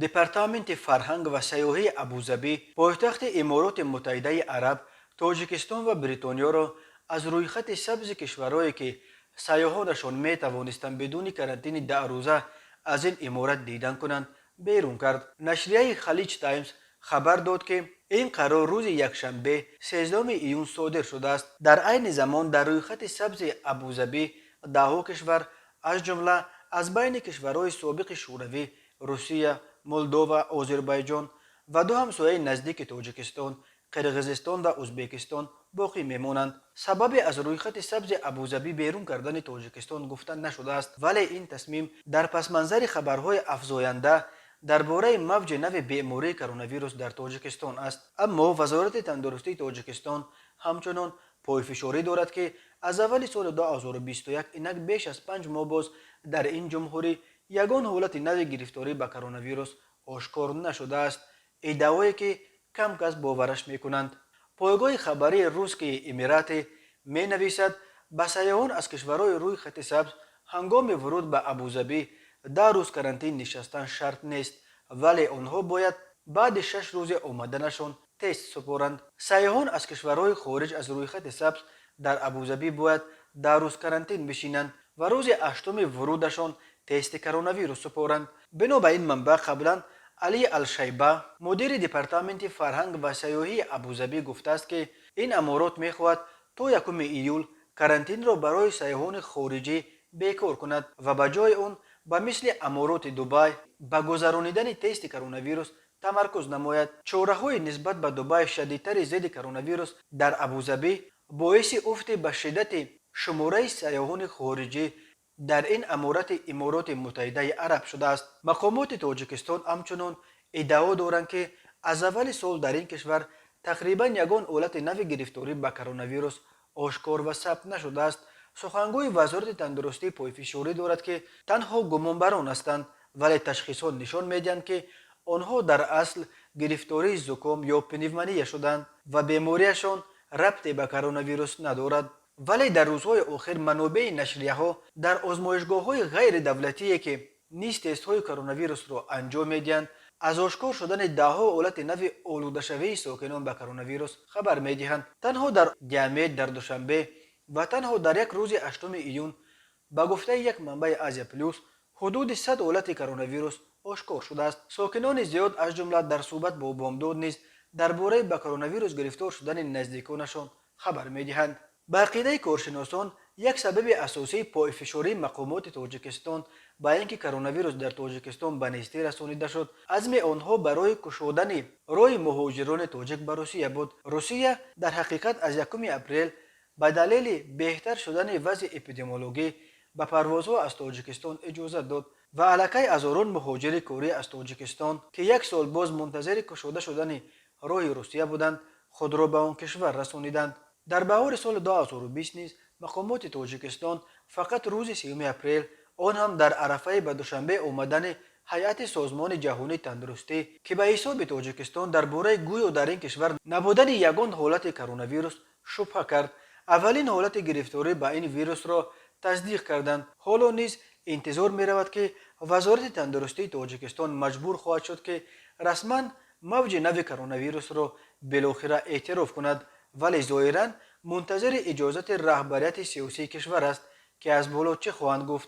دپارتامنت فرهنگ و سیاحی ابوظبی پایتخت امارات متحده عرب تاجیکستان و بریتانیا را از روی خط سبز کشورهایی که سیاحانشان می توانستند بدون کرانتین 10 روزه از این امارت دیدن کنند بیرون کرد. نشریه خلیج تایمز خبر داد که این قرار روز یکشنبه 13 ایون صادر شده است. در عین زمان در روی خط سبز ابوظبی 10 کشور از جمله از بین کشورهای سابق شوروی روسیه، مولدووا، آذربایجان و دو همسایه نزدیک تاجیکستان، قرقیزستان و ازبکستان باقی میمانند. سبب از روی خط سبز ابوظبی بیرون کردن تاجیکستان گفته نشده است، ولی این تصمیم در پس منظر خبرهای افزاینده درباره موج نو بیماری کرونا ویروس در تاجیکستان است. اما وزارت تندرستی تاجیکستان همچنان پایفشاری دارد که از اول سال 2021 اینک بیش از 5 ماه باز در این جمهوری یگان حالت نو گرفتاری به کرونا ویروس آشکار نشده است. ادعایی که کم کس باورش میکنند. پایگاه خبری روس که امارات می نویسد به سیاحان از کشورهای روی خط سبز هنگام ورود به ابوظبی 10 روز کرانتین نشستن شرط نیست، ولی آنها باید بعد 6 روز آمدنشان تست سپارند. سیاحان از کشورهای خارج از روی خط سبز در ابوظبی باید 10 روز کرانتین بشینند و روز 8 ورودشان تست کرونا ویروس سپارند. بنا به این منبع قبلا علی الشیبه مدیر دپارتمنت فرهنگ و سیاحی ابوظبی گفته است که این امارات میخواهد تا 1 ایول کرانتین را برای سیاحان خارجی بیکار کند و به جای آن به مثل امارات دبی به گذرانیدن تست کرونا ویروس تمرکز نماید. چاره‌های نسبت به دبی شدیدتر ضد کرونا ویروس در ابوظبی باعث افت به شدت شماره سیاحان خارجی در این امارات متحده عرب شده است. مقامات تاجیکستان همچنان ادعا دارند که از اول سال در این کشور تقریبا یگان حالت نو گرفتاری به کرونا ویروس آشکار و ثبت نشده است. سخنگوی وزارت تندرستی پایفشاری دارد که تنها گمانبران هستند، ولی تشخیصات نشان میدهند که آنها در اصل گرفتاری زکام یا پنیومونیا شدند و بیماریشان ربطی به کرونا ویروس ندارد. ولی در روزهای آخر منابع نشریه ها در آزمایشگاه های غیر دولتی که نیز تست های کرونا ویروس را انجام میدهند از آشکار شدن 10 حالت نو آلوده شوی ساکنان به کرونا ویروس خبر میدهند. تنها در دیامید در دوشنبه و تنها در یک روز 8 ایون با گفته یک منبع آزیا پلوس حدود 100 حالت کرونا ویروس آشکار شده است. ساکنان زیاد از جمله در صحبت با بامداد نیز درباره به کرونا ویروس گرفتار شدن نزدیکانشان خبر میدهند. به عقیده کارشناسان یک سبب اساسی پایفشاری مقامات تاجیکستان با اینکه کرونا ویروس در تاجیکستان به نیستی رسانیده شد عزم آنها برای گشودن راه مهاجران تاجیک به روسیه بود. روسیه در حقیقت از 1 اپریل به دلیل بهتر شدن وضع اپیدمیولوژی به پروازها از تاجیکستان اجازه داد و علاقه هزاران مهاجر کاری از تاجیکستان که یک سال باز منتظر گشوده شدن راه روسیه بودند خود را به آن کشور رسانیدند. در بهار سال 2020 نیز مقامات تاجیکستان فقط روز 3 اپریل آن هم در عرفه به دوشنبه آمدن هیئت سازمان جهانی تندرستی که به حساب تاجیکستان درباره گویا در این کشور نبودن یگان حالت کرونا ویروس شبهه کرد. اولین حالت گرفتاری به این ویروس را تصدیق کردند. حالا نیز انتظار می رود که وزارت تندرستی تاجیکستان مجبور خواهد شد که رسما موج نو کرونا ویروس را بالاخره اعتراف کند، ولی ظاهرا منتظر اجازت رهبریت سیاسی کشور است که از بالا چه خواهند گفت.